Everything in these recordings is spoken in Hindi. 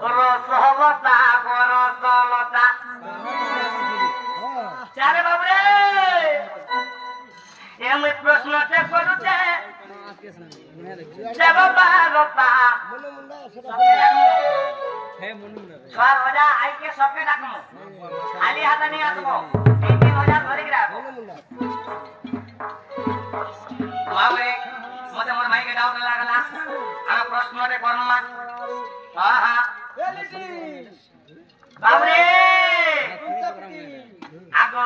রসলতা রসলতা চারে বাবুরে এমনি প্রশ্নতে করুছে বারোটা ছয় হাজার আইকে সবকে ডাকবো খালি হাতে নিয়ে আসবো 3,000 ধরে রাখবো বাবুরে মতে মোর ভাইকে ডাউট লাগলা আমি প্রশ্নতে করলাম হ্যাঁ বাবুরে আগো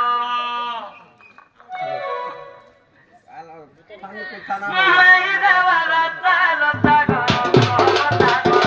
মাইরা বারাতা লতা গো লতা গো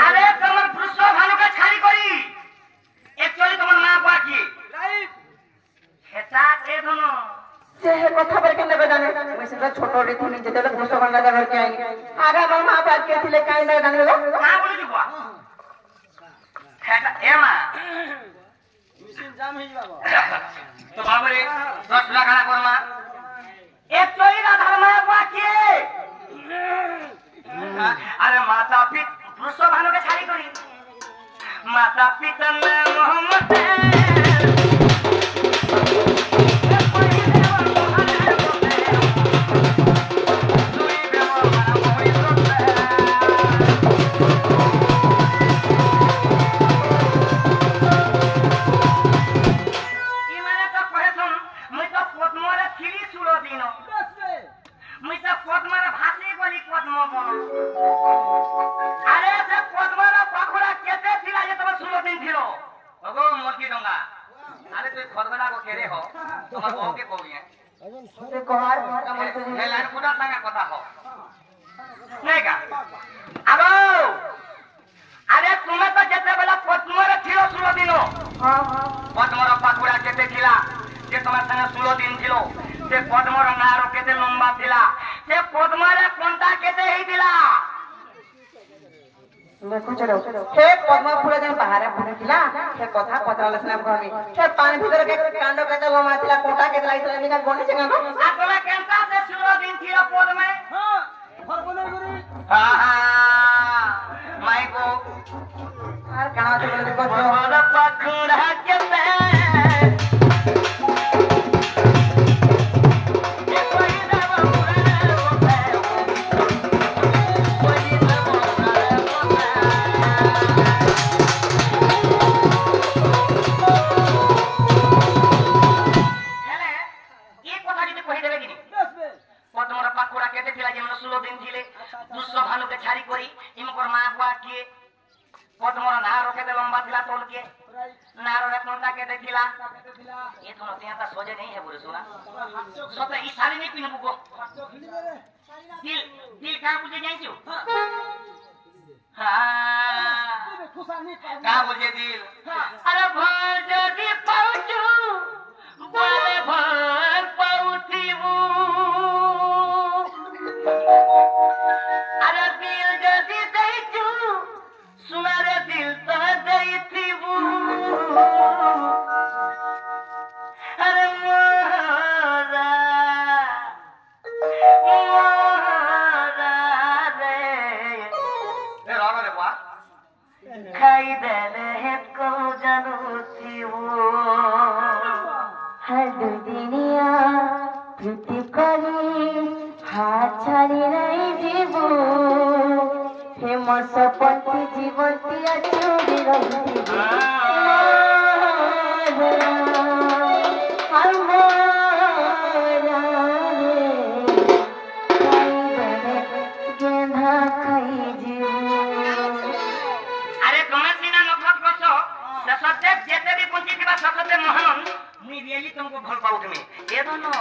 अरे तुम्हार पुरुषो भानु का छाड़ी करी एक्चुअली तुम्हार मां बुआ की राइट हेता ए दोनो से কথা বলে কেন জানে वैसे तो छोटो रे थी जेते पुरुषो भानु का घर के आई आगा मां मां बात के थिले काई ना जाने लो का बोली जी बुआ हेता ए मां मशीन जाम हे बाबा तो बाबा रे 10 लाख का करना एक्चुअली राधा मां बुआ की अरे माता पिता पुरुषो भानु के छाड़ी करी माता पिता ने मोहम्मद हे मोर सपनती जीवनती अचूरी रहती तुमको भल पाऊ तुम्हें ये दोनों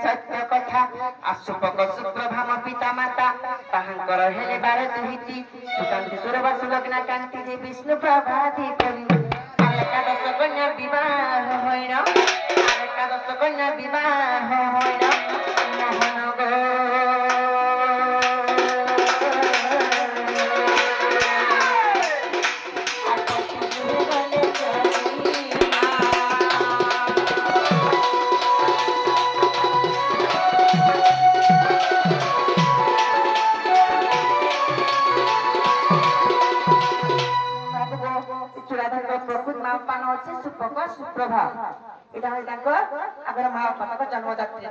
सत्य कथा आशुपक सुप्रभाम पिता माता ताहांकर हेले बार दुहिती सुकांति सुरवासु लग्ना कांति जे विष्णु प्रभाति करी एकादश कन्या विवाह होइन एकादश कन्या विवाह होइन मोहन गो सुप्रभा এটা হয় তাঙ্ক আগর মা বাপাক জন্মদাত্রী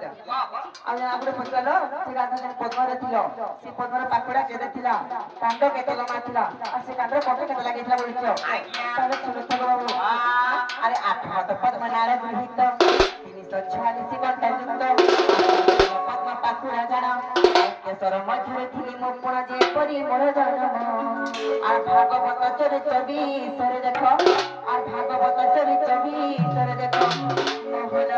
আর আগরে পছালো সে রাধা যেন পদ্মরে ছিল সে পদ্মর পাকুড়া কেদে ছিল কাণ্ড কেতে লম্বা ছিল আর সে কাণ্ড কত কেতে লাগিছিল বলিছ তাহলে শুনছ বাবু আরে 8 হাত পদ্ম নারে গৃহীত 346 ঘন্টা যুক্ত পদ্ম পাকুড়া জানা কেশর মধ্যে থিলি মো পুণ যে পরি মোর জন্ম আর ভাগবত চরিত 24 রে দেখো আর ভাগবত চরিত 24 রে দেখো মোহন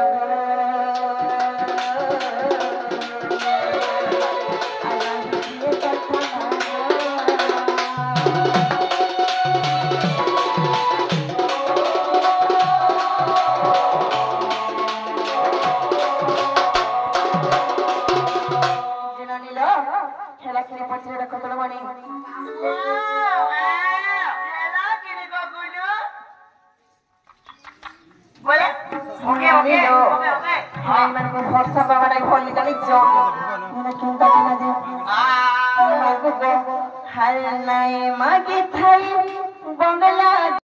हाल नाई मागे थाई बंगला